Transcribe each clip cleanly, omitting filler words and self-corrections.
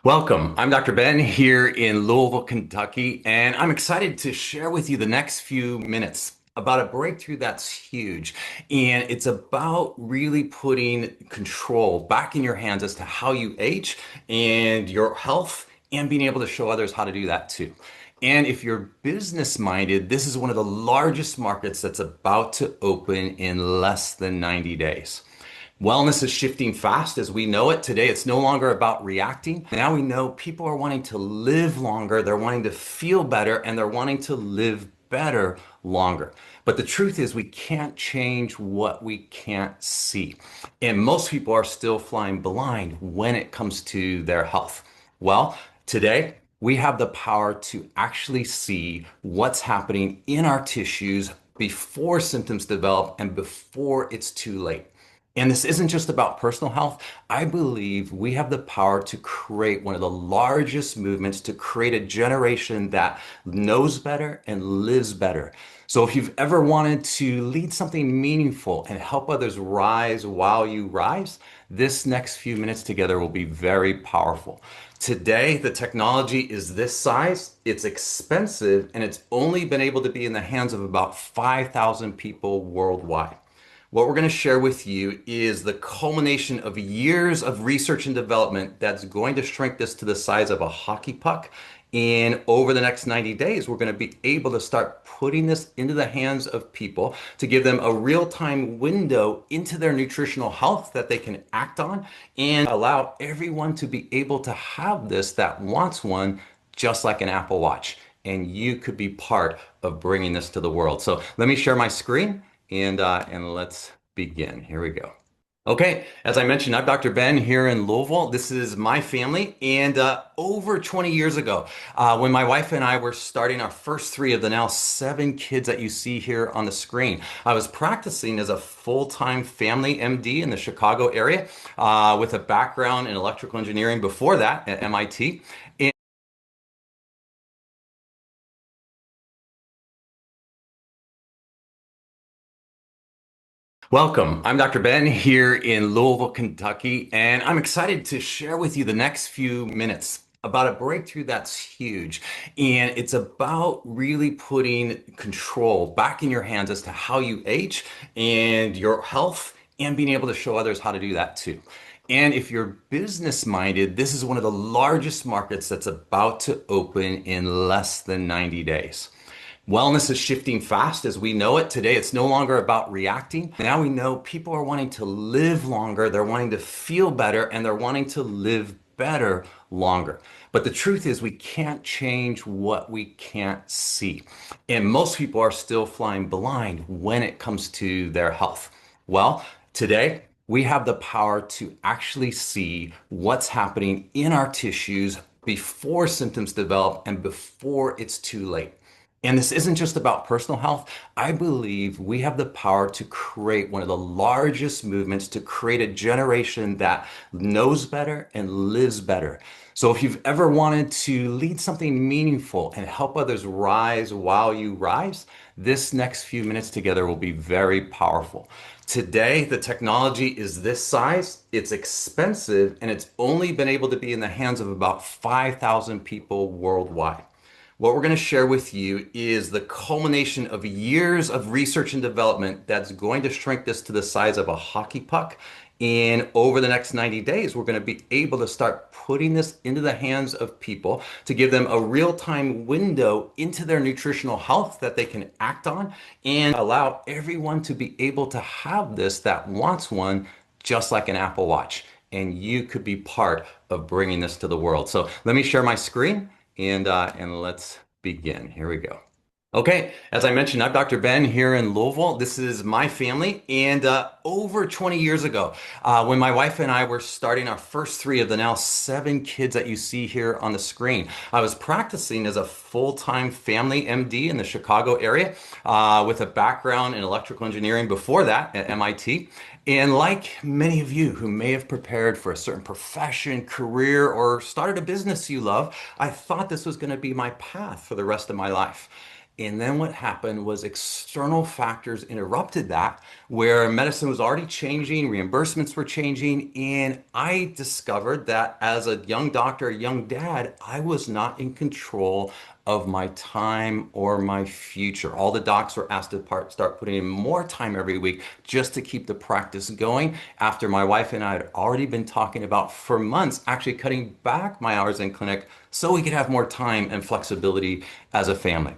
Welcome. I'm Dr. Ben here in Louisville, Kentucky, and I'm excited to share with you the next few minutes about a breakthrough that's huge. And it's about really putting control back in your hands as to how you age and your health and being able to show others how to do that too. And if you're business minded, this is one of the largest markets that's about to open in less than 90 days. Wellness is shifting fast as we know it today. It's no longer about reacting. Now we know people are wanting to live longer, they're wanting to feel better, and they're wanting to live better longer. But the truth is, we can't change what we can't see. And most people are still flying blind when it comes to their health. Well, today, we have the power to actually see what's happening in our tissues before symptoms develop and before it's too late. And this isn't just about personal health. I believe we have the power to create one of the largest movements to create a generation that knows better and lives better. So if you've ever wanted to lead something meaningful and help others rise while you rise, this next few minutes together will be very powerful. Today, the technology is this size, it's expensive, and it's only been able to be in the hands of about 5,000 people worldwide. What we're going to share with you is the culmination of years of research and development that's going to shrink this to the size of a hockey puck. And over the next 90 days, we're going to be able to start putting this into the hands of people to give them a real-time window into their nutritional health that they can act on and allow everyone to be able to have this that wants one, just like an Apple Watch. And you could be part of bringing this to the world. So let me share my screen and let's begin. Here we go. Okay, as I mentioned, I'm Dr. Ben here in Louisville. This is my family. And over 20 years ago, when my wife and I were starting our first three of the now seven kids that you see here on the screen, I was practicing as a full-time family MD in the Chicago area with a background in electrical engineering before that at MIT. Welcome. I'm Dr. Ben here in Louisville, Kentucky, and I'm excited to share with you the next few minutes about a breakthrough that's huge. And it's about really putting control back in your hands as to how you age and your health and being able to show others how to do that too. And if you're business minded, this is one of the largest markets that's about to open in less than 90 days. Wellness is shifting fast as we know it today. It's no longer about reacting. Now we know people are wanting to live longer, they're wanting to feel better, and they're wanting to live better longer. But the truth is, we can't change what we can't see. And most people are still flying blind when it comes to their health. Well, today, we have the power to actually see what's happening in our tissues before symptoms develop and before it's too late. And this isn't just about personal health. I believe we have the power to create one of the largest movements to create a generation that knows better and lives better. So if you've ever wanted to lead something meaningful and help others rise while you rise, this next few minutes together will be very powerful. Today, the technology is this size, it's expensive, and it's only been able to be in the hands of about 5,000 people worldwide. What we're going to share with you is the culmination of years of research and development that's going to shrink this to the size of a hockey puck. And over the next 90 days, we're going to be able to start putting this into the hands of people to give them a real-time window into their nutritional health that they can act on and allow everyone to be able to have this that wants one, just like an Apple Watch. And you could be part of bringing this to the world. So let me share my screen and let's begin. Here we go. Okay, as I mentioned, I'm Dr. Ben here in Louisville. This is my family. And over 20 years ago, when my wife and I were starting our first three of the now seven kids that you see here on the screen, I was practicing as a full-time family MD in the Chicago area with a background in electrical engineering before that at MIT. And like many of you who may have prepared for a certain profession, career, or started a business you love, I thought this was going to be my path for the rest of my life. And then what happened was external factors interrupted that, where medicine was already changing, reimbursements were changing, and I discovered that as a young doctor, a young dad, I was not in control of my time or my future. All the docs were asked to start putting in more time every week just to keep the practice going after my wife and I had already been talking about for months actually cutting back my hours in clinic so we could have more time and flexibility as a family.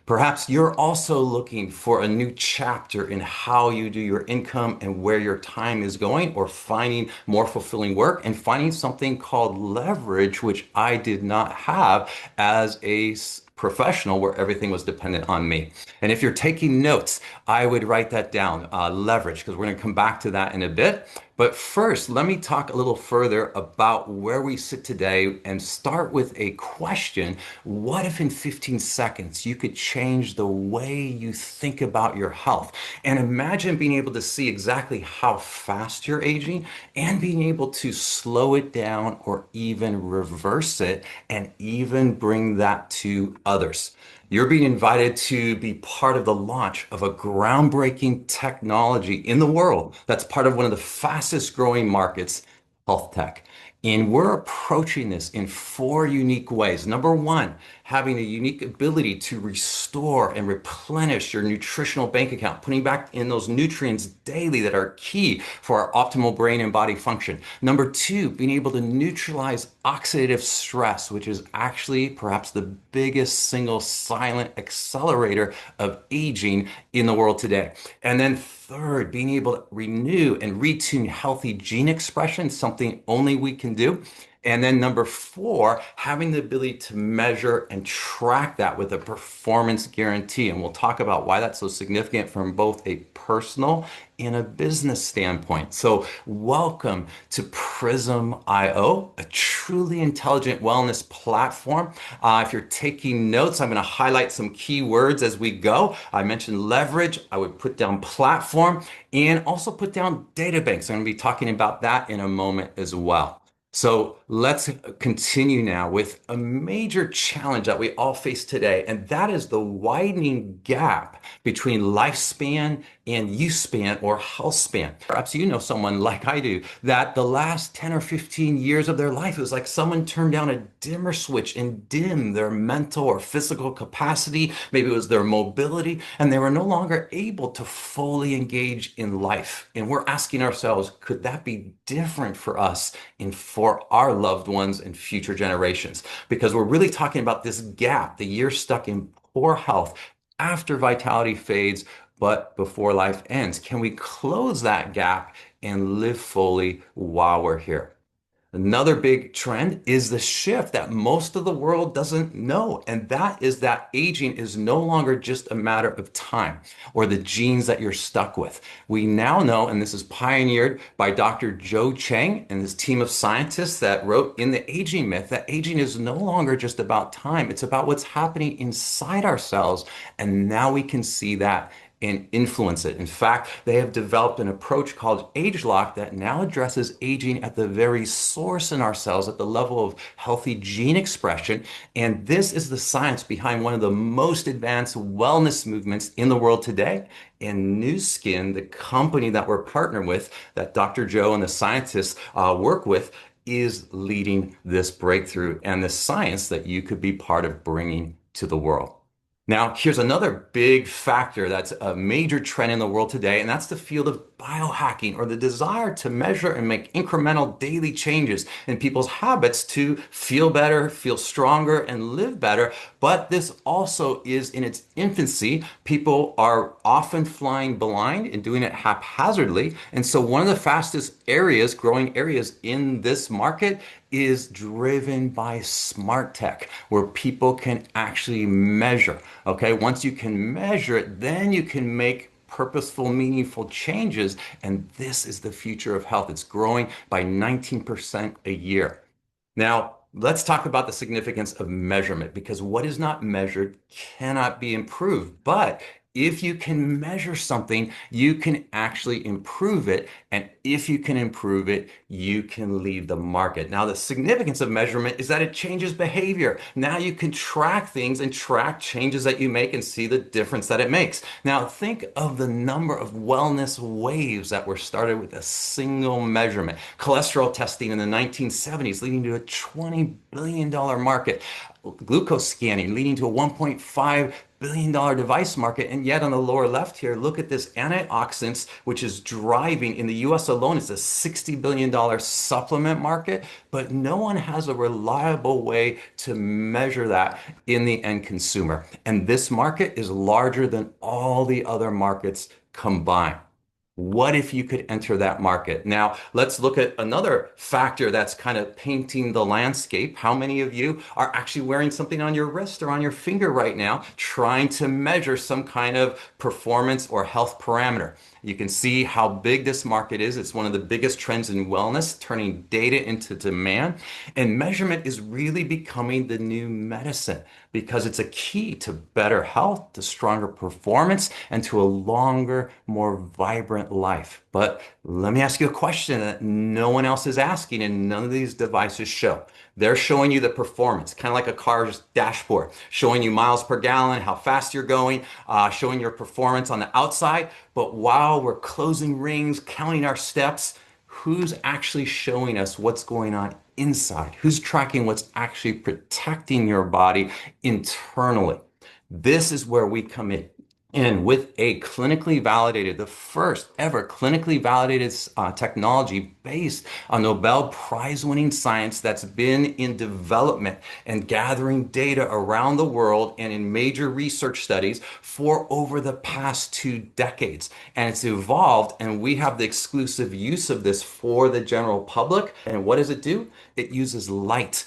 Perhaps you're also looking for a new chapter in how you do your income and where your time is going, or finding more fulfilling work and finding something called leverage, which I did not have as a professional where everything was dependent on me. And if you're taking notes, I would write that down, leverage, because we're going to come back to that in a bit. But first, let me talk a little further about where we sit today and start with a question. What if in 15 seconds you could change the way you think about your health? And imagine being able to see exactly how fast you're aging and being able to slow it down or even reverse it and even bring that to others. You're being invited to be part of the launch of a groundbreaking technology in the world that's part of one of the fastest growing markets, health tech. And we're approaching this in four unique ways. Number one, having a unique ability to restore and replenish your nutritional bank account, putting back in those nutrients daily that are key for our optimal brain and body function. Number two, being able to neutralize oxidative stress, which is actually perhaps the biggest single silent accelerator of aging in the world today. And then third, being able to renew and retune healthy gene expression, something only we can do. And then number four, having the ability to measure and track that with a performance guarantee. And we'll talk about why that's so significant from both a personal and a business standpoint. So welcome to Prysm IO, a truly intelligent wellness platform. If you're taking notes, I'm going to highlight some key words as we go. I mentioned leverage. I would put down platform and also put down data banks. I'm going to be talking about that in a moment as well. So let's continue now with a major challenge that we all face today, and that is the widening gap between lifespan and use span or health span. Perhaps you know someone like I do that the last 10 or 15 years of their life, it was like someone turned down a dimmer switch and dimmed their mental or physical capacity. Maybe it was their mobility, and they were no longer able to fully engage in life. And we're asking ourselves, could that be different for us and for our loved ones and future generations? Because we're really talking about this gap, the years stuck in poor health after vitality fades, but before life ends. Can we close that gap and live fully while we're here? Another big trend is the shift that most of the world doesn't know, and that is that aging is no longer just a matter of time or the genes that you're stuck with. We now know, and this is pioneered by Dr. Joe Chang and his team of scientists that wrote in The Aging Myth, that aging is no longer just about time. It's about what's happening inside ourselves, and now we can see that and influence it. In fact, they have developed an approach called age lock that now addresses aging at the very source in our cells, at the level of healthy gene expression. And this is the science behind one of the most advanced wellness movements in the world today. And Nu Skin, the company that we're partnered with, that Dr. Joe and the scientists work with, is leading this breakthrough and the science that you could be part of bringing to the world. Now, here's another big factor that's a major trend in the world today, and that's the field of biohacking, or the desire to measure and make incremental daily changes in people's habits to feel better, feel stronger, and live better. But this also is in its infancy. People are often flying blind and doing it haphazardly. And so one of the fastest areas, growing areas in this market, is driven by smart tech, where people can actually measure. Okay, once you can measure it, then you can make purposeful, meaningful changes. And this is the future of health. It's growing by 19% a year. Now, let's talk about the significance of measurement, because what is not measured cannot be improved. But If you can measure something, you can actually improve it. And if you can improve it, you can lead the market. Now, the significance of measurement is that it changes behavior. Now you can track things and track changes that you make and see the difference that it makes. Now, think of the number of wellness waves that were started with a single measurement. Cholesterol testing in the 1970s, leading to a $20 billion market. Glucose scanning, leading to a $1.5 billion device market. And yet on the lower left here, look at this antioxidants, which is driving in the US alone, it's a $60 billion supplement market, but no one has a reliable way to measure that in the end consumer. And this market is larger than all the other markets combined. What if you could enter that market? Now, let's look at another factor that's kind of painting the landscape. How many of you are actually wearing something on your wrist or on your finger right now, trying to measure some kind of performance or health parameter? You can see how big this market is. It's one of the biggest trends in wellness, turning data into demand. And measurement is really becoming the new medicine because it's a key to better health, to stronger performance, and to a longer, more vibrant life. But let me ask you a question that no one else is asking and none of these devices show. They're showing you the performance, kind of like a car's dashboard, showing you miles per gallon, how fast you're going, showing your performance on the outside. But while we're closing rings, counting our steps, who's actually showing us what's going on inside? Who's tracking what's actually protecting your body internally? This is where we come in. And with a clinically validated, the first ever clinically validated technology based on Nobel Prize winning science that's been in development and gathering data around the world and in major research studies for over the past 2 decades. And it's evolved, and we have the exclusive use of this for the general public. And what does it do? It uses light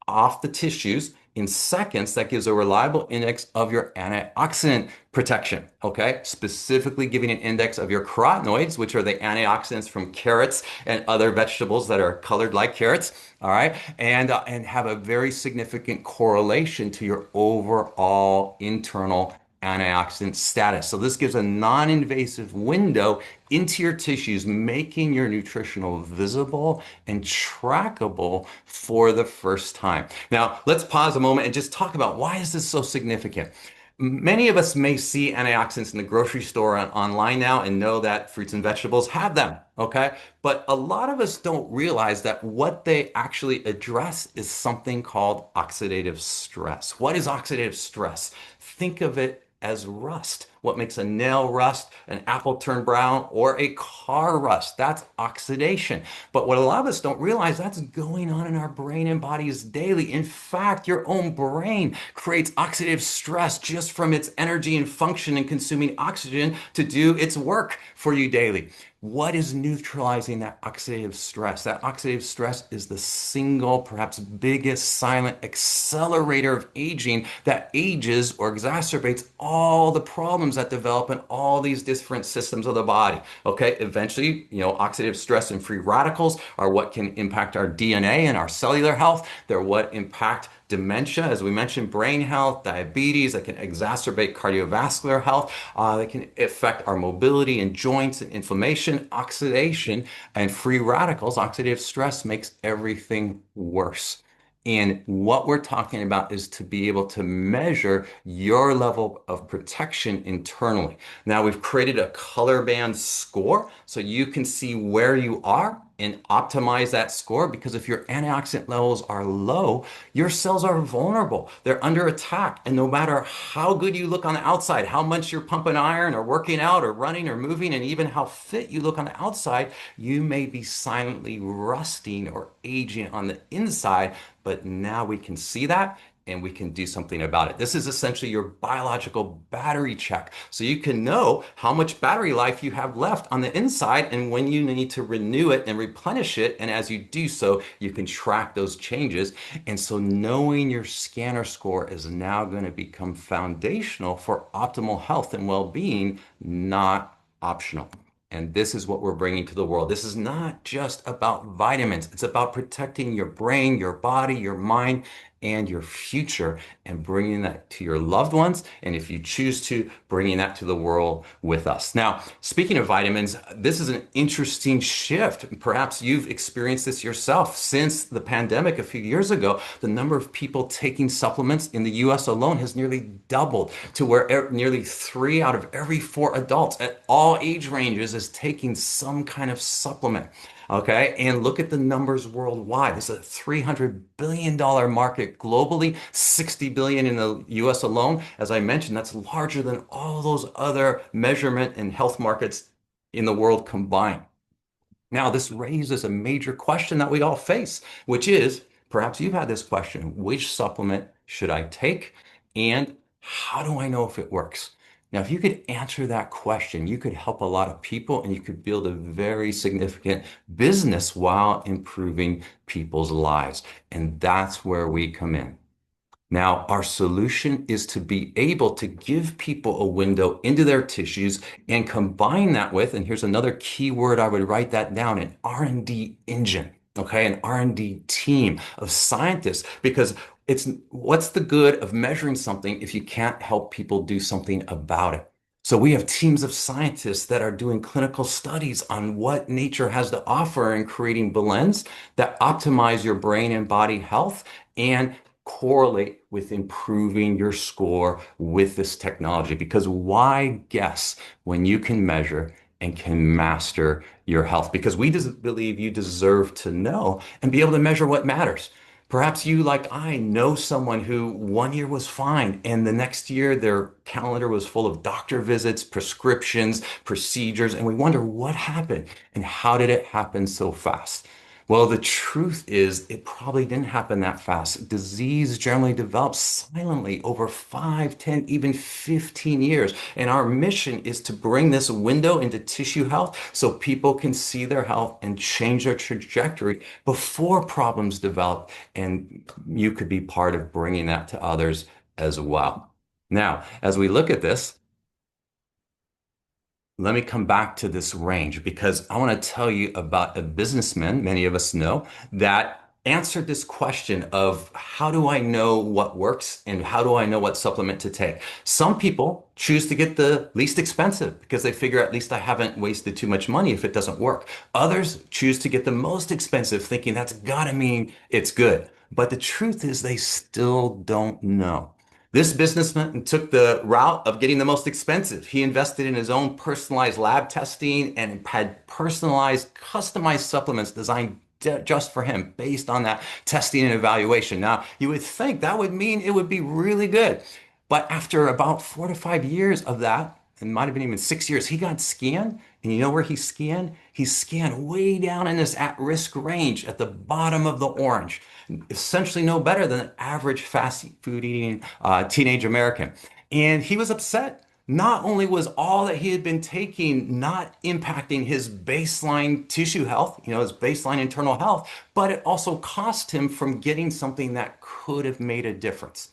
off the tissues in seconds that gives a reliable index of your antioxidant protection, okay? Specifically giving an index of your carotenoids, which are the antioxidants from carrots and other vegetables that are colored like carrots, all right? And have a very significant correlation to your overall internal antioxidant status. So this gives a non-invasive window into your tissues, making your nutritional visible and trackable for the first time. Now, let's pause a moment and just talk about why is this so significant? Many of us may see antioxidants in the grocery store and online now and know that fruits and vegetables have them, okay? But a lot of us don't realize that what they actually address is something called oxidative stress. What is oxidative stress? Think of it as rust. What makes a nail rust, an apple turn brown, or a car rust? That's oxidation. But what a lot of us don't realize, that's going on in our brain and bodies daily. In fact, your own brain creates oxidative stress just from its energy and function and consuming oxygen to do its work for you daily. What is neutralizing that oxidative stress? That oxidative stress is the single, perhaps biggest silent accelerator of aging that ages or exacerbates all the problems that develop in all these different systems of the body. Okay, eventually, oxidative stress and free radicals are what can impact our DNA and our cellular health. They're what impact dementia, as we mentioned, brain health, diabetes, that can exacerbate cardiovascular health. They can affect our mobility and joints and inflammation, oxidation, and free radicals. Oxidative stress makes everything worse. And what we're talking about is to be able to measure your level of protection internally. Now, we've created a color band score so you can see where you are and optimize that score, because if your antioxidant levels are low, your cells are vulnerable. They're under attack. And no matter how good you look on the outside, how much you're pumping iron or working out or running or moving, and even how fit you look on the outside, you may be silently rusting or aging on the inside. But now we can see that and we can do something about it. This is essentially your biological battery check. So you can know how much battery life you have left on the inside and when you need to renew it and replenish it. And as you do so, you can track those changes. And so knowing your scanner score is now going to become foundational for optimal health and well-being, not optional. And this is what we're bringing to the world. This is not just about vitamins. It's about protecting your brain, your body, your mind, and your future and bringing that to your loved ones. And if you choose to, bringing that to the world with us. Now, speaking of vitamins, this is an interesting shift. Perhaps you've experienced this yourself. Since the pandemic a few years ago, the number of people taking supplements in the US alone has nearly doubled to where nearly 3 out of every 4 adults at all age ranges is taking some kind of supplement. Okay, and look at the numbers worldwide. This is a $300 billion market globally, 60 billion in the US alone. As I mentioned, that's larger than all those other measurement and health markets in the world combined. Now, this raises a major question that we all face, which is perhaps you've had this question: which supplement should I take? And how do I know if it works? Now, if you could answer that question, you could help a lot of people and you could build a very significant business while improving people's lives. And that's where we come in. Now, our solution is to be able to give people a window into their tissues and combine that with, and here's another key word, I would write that down, an R&D engine, okay, an R&D team of scientists, because it's what's the good of measuring something if you can't help people do something about it? So we have teams of scientists that are doing clinical studies on what nature has to offer in creating blends that optimize your brain and body health and correlate with improving your score with this technology. Because why guess when you can measure and can master your health? Because we believe you deserve to know and be able to measure what matters. Perhaps you, like I, know someone who 1 year was fine, and the next year their calendar was full of doctor visits, prescriptions, procedures, and we wonder what happened and how did it happen so fast? Well, the truth is, it probably didn't happen that fast. Disease generally develops silently over 5, 10, even 15 years. And our mission is to bring this window into tissue health so people can see their health and change their trajectory before problems develop. And you could be part of bringing that to others as well. Now, as we look at this, let me come back to this range because I want to tell you about a businessman many of us know that answered this question of how do I know what works and how do I know what supplement to take? Some people choose to get the least expensive because they figure at least I haven't wasted too much money if it doesn't work. Others choose to get the most expensive thinking that's gotta mean it's good. But the truth is they still don't know. This businessman took the route of getting the most expensive. He invested in his own personalized lab testing and had personalized, customized supplements designed just for him based on that testing and evaluation. Now, you would think that would mean it would be really good. But after about 4 to 5 years of that, and might have been even 6 years, he got scanned. And you know where he scanned? He scanned way down in this at-risk range at the bottom of the orange, essentially no better than an average fast food eating teenage American. And he was upset. Not only was all that he had been taking not impacting his baseline tissue health, his baseline internal health, but it also cost him from getting something that could have made a difference.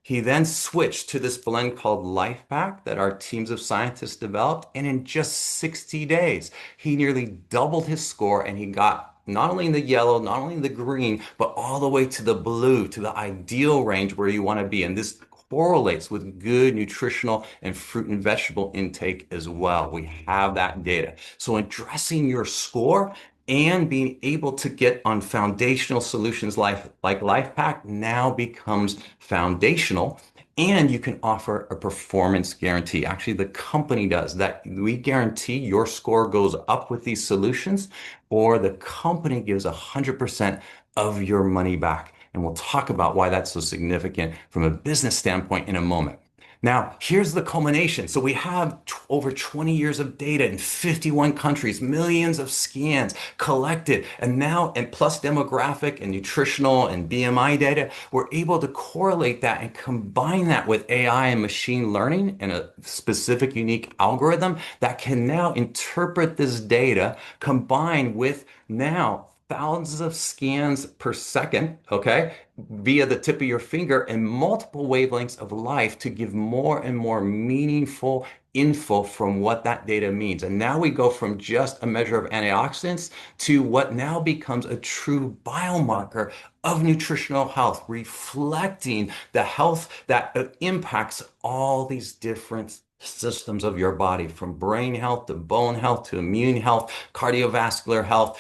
He then switched to this blend called Life Pack that our teams of scientists developed. And in just 60 days, he nearly doubled his score and he got not only in the yellow, not only in the green, but all the way to the blue, to the ideal range where you want to be. And this correlates with good nutritional and fruit and vegetable intake as well. We have that data. So addressing your score and being able to get on foundational solutions like LifePack now becomes foundational. And you can offer a performance guarantee. Actually, the company does that. We guarantee your score goes up with these solutions, or the company gives 100% of your money back. And we'll talk about why that's so significant from a business standpoint in a moment. Now, here's the culmination. So we have over 20 years of data in 51 countries, millions of scans collected, and now, and plus demographic and nutritional and BMI data, we're able to correlate that and combine that with AI and machine learning and a specific unique algorithm that can now interpret this data combined with now thousands of scans per second, okay, via the tip of your finger and multiple wavelengths of light to give more and more meaningful info from what that data means. And now we go from just a measure of antioxidants to what now becomes a true biomarker of nutritional health, reflecting the health that impacts all these different systems of your body, from brain health to bone health to immune health, cardiovascular health,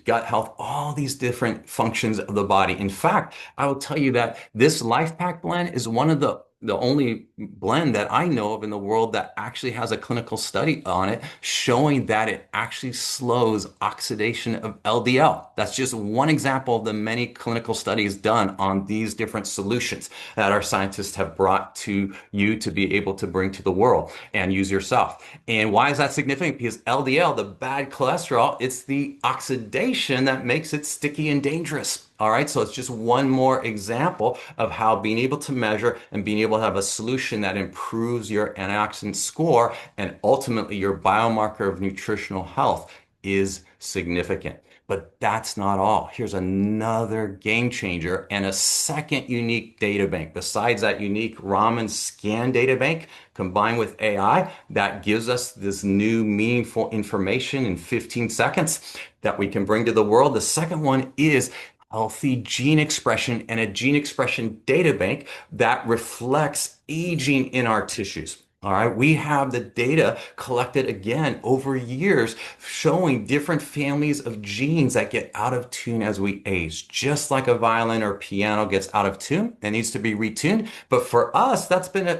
gut health, all these different functions of the body. In fact, I will tell you that this Life Pack blend is one of the only blend that I know of in the world that actually has a clinical study on it showing that it actually slows oxidation of LDL. That's just one example of the many clinical studies done on these different solutions that our scientists have brought to you to be able to bring to the world and use yourself. And why is that significant? Because LDL, the bad cholesterol, it's the oxidation that makes it sticky and dangerous. All right, so it's just one more example of how being able to measure and being able to have a solution that improves your antioxidant score and ultimately your biomarker of nutritional health is significant. But that's not all. Here's another game changer and a second unique data bank. Besides that unique Raman scan data bank combined with AI that gives us this new meaningful information in 15 seconds that we can bring to the world. The second one is healthy gene expression and a gene expression data bank that reflects aging in our tissues. All right, we have the data collected again over years showing different families of genes that get out of tune as we age, just like a violin or piano gets out of tune and needs to be retuned. But for us,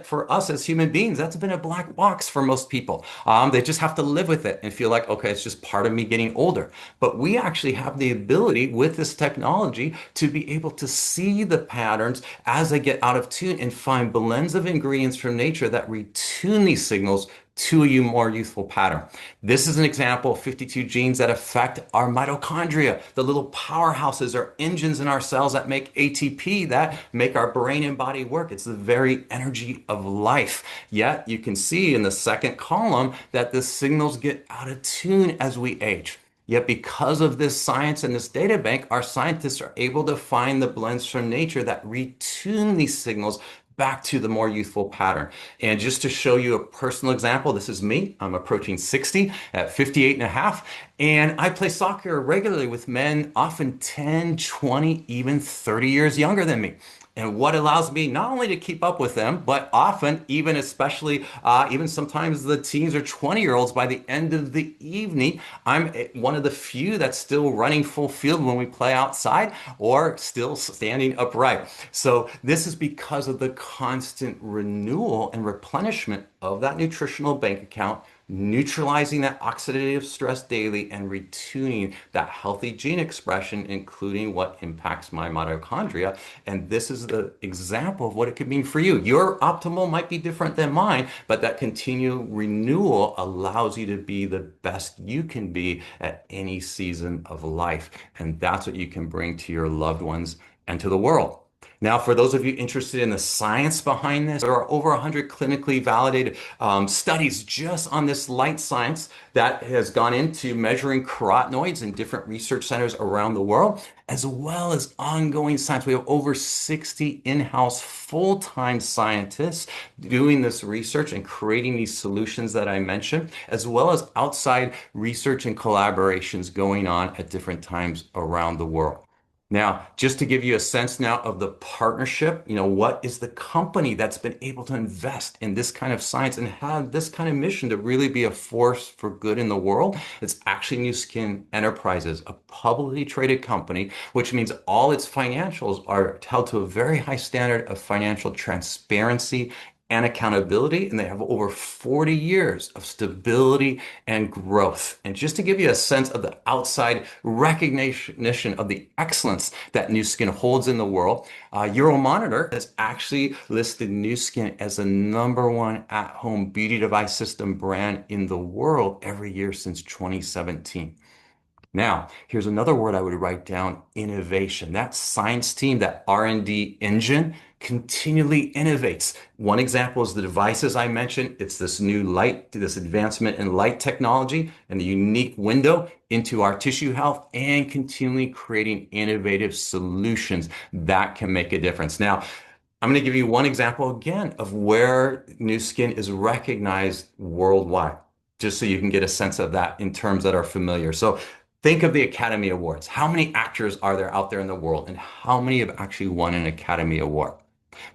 for us as human beings, that's been a black box for most people. They just have to live with it and feel like, okay, it's just part of me getting older. But we actually have the ability with this technology to be able to see the patterns as they get out of tune and find blends of ingredients from nature that retune these signals to a more youthful pattern. This is an example of 52 genes that affect our mitochondria, the little powerhouses or engines in our cells that make ATP, that make our brain and body work. It's the very energy of life. Yet you can see in the second column that the signals get out of tune as we age. Yet because of this science and this data bank, our scientists are able to find the blends from nature that retune these signals back to the more youthful pattern. And just to show you a personal example, this is me. I'm approaching 60 at 58 and a half. And I play soccer regularly with men, often 10, 20, even 30 years younger than me. And what allows me not only to keep up with them, but often, even especially, even sometimes the teens or 20-year-olds by the end of the evening, I'm one of the few that's still running full field when we play outside or still standing upright. So this is because of the constant renewal and replenishment of that nutritional bank account, neutralizing that oxidative stress daily and retuning that healthy gene expression, including what impacts my mitochondria. And this is the example of what it could mean for you. Your optimal might be different than mine, but that continual renewal allows you to be the best you can be at any season of life. And that's what you can bring to your loved ones and to the world. Now, for those of you interested in the science behind this, there are over 100 clinically validated studies just on this light science that has gone into measuring carotenoids in different research centers around the world, as well as ongoing science. We have over 60 in-house full-time scientists doing this research and creating these solutions that I mentioned, as well as outside research and collaborations going on at different times around the world. Now, just to give you a sense now of the partnership, what is the company that's been able to invest in this kind of science and have this kind of mission to really be a force for good in the world? It's actually New Skin Enterprises, a publicly traded company, which means all its financials are held to a very high standard of financial transparency and accountability, and they have over 40 years of stability and growth. And just to give you a sense of the outside recognition of the excellence that Nu Skin holds in the world, Euromonitor has actually listed Nu Skin as the #1 at-home beauty device system brand in the world every year since 2017. Now, here's another word I would write down, innovation. That science team, that R&D engine continually innovates. One example is the devices I mentioned. It's this new light, this advancement in light technology and the unique window into our tissue health and continually creating innovative solutions that can make a difference. Now, I'm going to give you one example again of where new skin is recognized worldwide, just so you can get a sense of that in terms that are familiar. So think of the Academy Awards. How many actors are there out there in the world, and how many have actually won an Academy Award?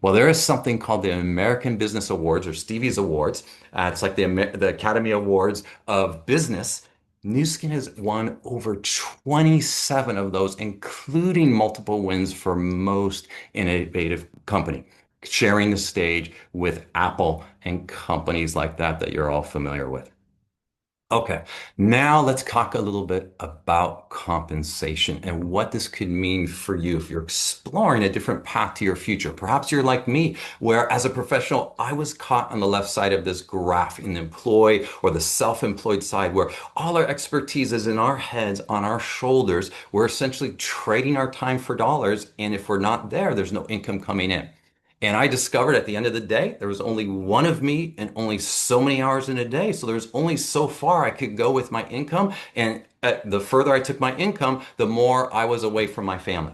Well, there is something called the American Business Awards or Stevie's Awards. It's like the Academy Awards of business. Nu Skin has won over 27 of those, including multiple wins for most innovative company, sharing the stage with Apple and companies like that that you're all familiar with. Okay, now let's talk a little bit about compensation and what this could mean for you if you're exploring a different path to your future. Perhaps you're like me, where as a professional, I was caught on the left side of this graph in the employee or the self-employed side, where all our expertise is in our heads, on our shoulders. We're essentially trading our time for dollars, and if we're not there, there's no income coming in. And I discovered at the end of the day, there was only one of me and only so many hours in a day. So there's only so far I could go with my income. And the further I took my income, the more I was away from my family.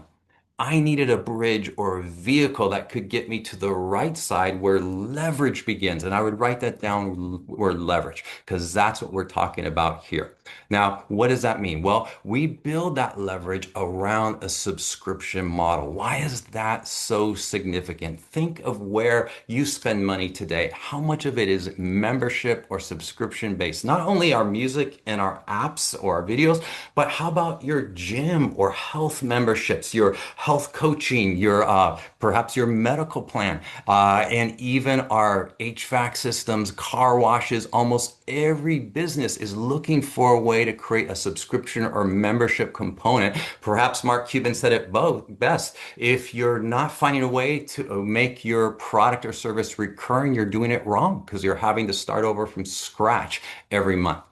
I needed a bridge or a vehicle that could get me to the right side where leverage begins. And I would write that down, word leverage, because that's what we're talking about here. Now, what does that mean? Well, we build that leverage around a subscription model. Why is that so significant? Think of where you spend money today. How much of it is membership or subscription based? Not only our music and our apps or our videos, but how about your gym or health memberships, your health coaching, your perhaps your medical plan, and even our HVAC systems, car washes. Almost every business is looking for a way to create a subscription or membership component. Perhaps Mark Cuban said it both best. If you're not finding a way to make your product or service recurring, you're doing it wrong because you're having to start over from scratch every month.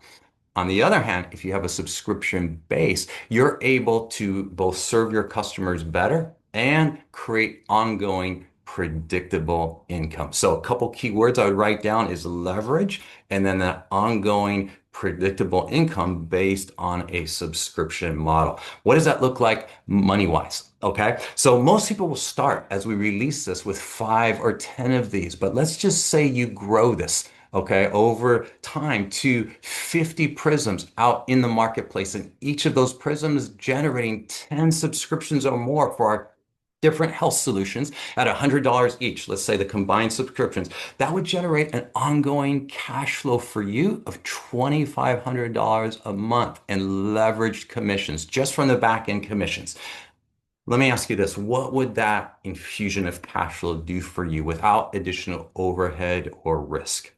On the other hand, if you have a subscription base, you're able to both serve your customers better and create ongoing predictable income. So a couple keywords I would write down is leverage and then that ongoing predictable income based on a subscription model. What does that look like money-wise? Okay, so most people will start as we release this with 5 or 10 of these, but let's just say you grow this, okay, over time to 50 prisms out in the marketplace. And each of those prisms generating 10 subscriptions or more for our different health solutions at $100 each. Let's say the combined subscriptions. That would generate an ongoing cash flow for you of $2,500 a month in leveraged commissions, just from the back end commissions. Let me ask you this. What would that infusion of cash flow do for you without additional overhead or risk?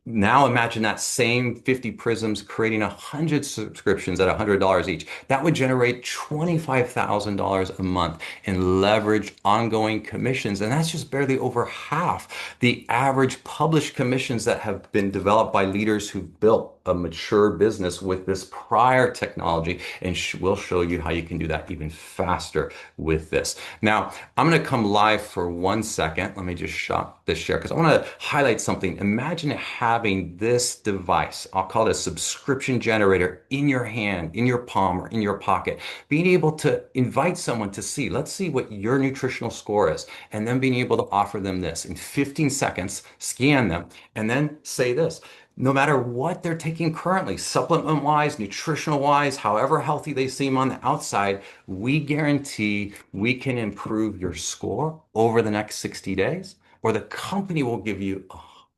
Now imagine that same 50 prisms creating 100 subscriptions at $100 each. That would generate $25,000 a month in leveraged ongoing commissions. And that's just barely over half the average published commissions that have been developed by leaders who've built a mature business with this prior technology. And we'll show you how you can do that even faster with this. Now, I'm going to come live for 1 second. Let me just stop this share because I want to highlight something. Imagine having this device, I'll call it a subscription generator, in your hand, in your palm, or in your pocket, being able to invite someone to see, let's see what your nutritional score is, and then being able to offer them this in 15 seconds, scan them, and then say this. No matter what they're taking currently, supplement wise, nutritional wise, however healthy they seem on the outside, we guarantee we can improve your score over the next 60 days, or the company will give you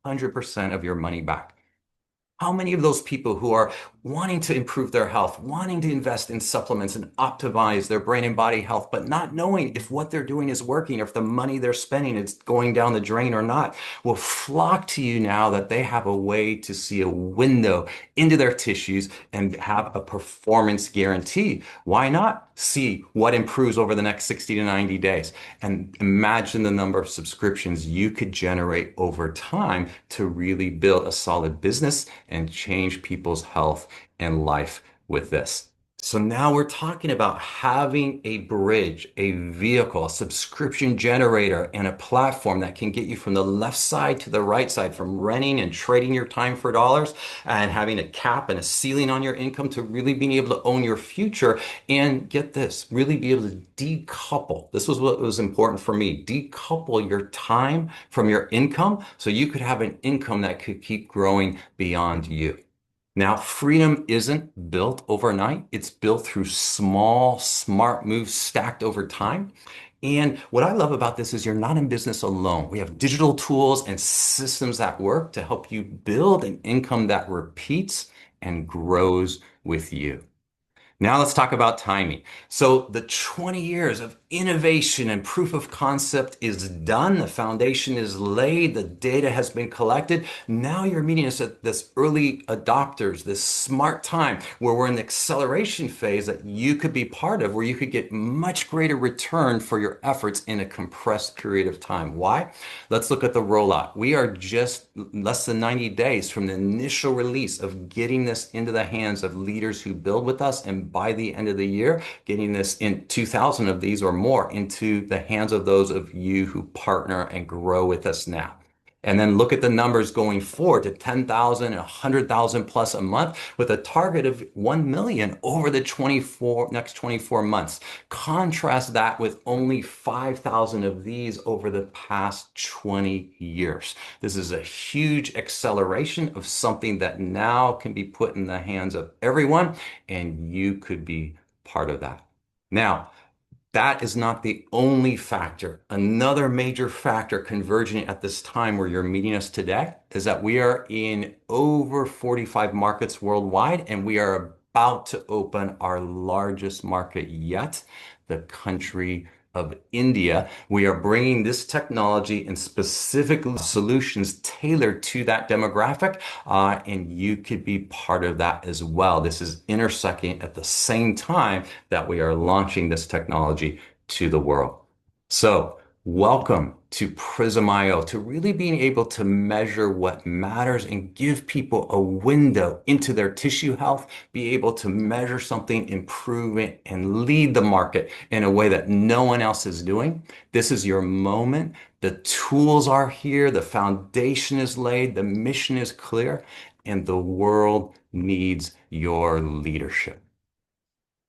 100% of your money back. How many of those people who are wanting to improve their health, wanting to invest in supplements and optimize their brain and body health, but not knowing if what they're doing is working or if the money they're spending is going down the drain or not, will flock to you now that they have a way to see a window into their tissues and have a performance guarantee? Why not see what improves over the next 60 to 90 days? And imagine the number of subscriptions you could generate over time to really build a solid business and change people's health and life with this. So now we're talking about having a bridge, a vehicle, a subscription generator, and a platform that can get you from the left side to the right side, from renting and trading your time for dollars and having a cap and a ceiling on your income to really being able to own your future and get this, really be able to decouple. This was what was important for me. Decouple your time from your income so you could have an income that could keep growing beyond you. Now, freedom isn't built overnight. It's built through small, smart moves stacked over time. And what I love about this is you're not in business alone. We have digital tools and systems that work to help you build an income that repeats and grows with you. Now let's talk about timing. So the 20 years of innovation and proof of concept is done. The foundation is laid. The data has been collected. Now you're meeting us at this early adopters, this smart time where we're in the acceleration phase that you could be part of, where you could get much greater return for your efforts in a compressed period of time. Why? Let's look at the rollout. We are just less than 90 days from the initial release of getting this into the hands of leaders who build with us. And by the end of the year, getting this in 2,000 of these or more into the hands of those of you who partner and grow with us now. And then look at the numbers going forward to 10,000, 100,000 plus a month with a target of 1 million over the next 24 months. Contrast that with only 5,000 of these over the past 20 years. This is a huge acceleration of something that now can be put in the hands of everyone, and you could be part of that. Now, that is not the only factor. Another major factor converging at this time where you're meeting us today is that we are in over 45 markets worldwide, and we are about to open our largest market yet, the country of India. We are bringing this technology and specific solutions tailored to that demographic, and you could be part of that as well. This is intersecting at the same time that we are launching this technology to the world. So, welcome to Prysm.io, to really being able to measure what matters and give people a window into their tissue health, be able to measure something, improve it, and lead the market in a way that no one else is doing. This is your moment. The tools are here. The foundation is laid. The mission is clear, and the world needs your leadership.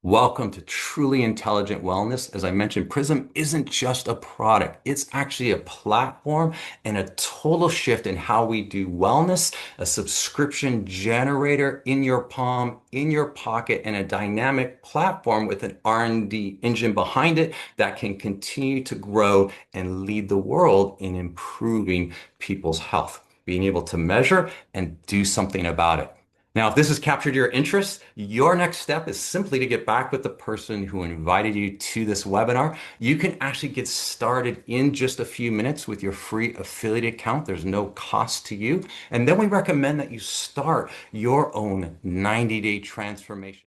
Welcome to Truly Intelligent Wellness. As I mentioned, Prysm isn't just a product. It's actually a platform and a total shift in how we do wellness, a subscription generator in your palm, in your pocket, and a dynamic platform with an R&D engine behind it that can continue to grow and lead the world in improving people's health, being able to measure and do something about it. Now, if this has captured your interest, your next step is simply to get back with the person who invited you to this webinar. You can actually get started in just a few minutes with your free affiliate account. There's no cost to you. And then we recommend that you start your own 90-day transformation.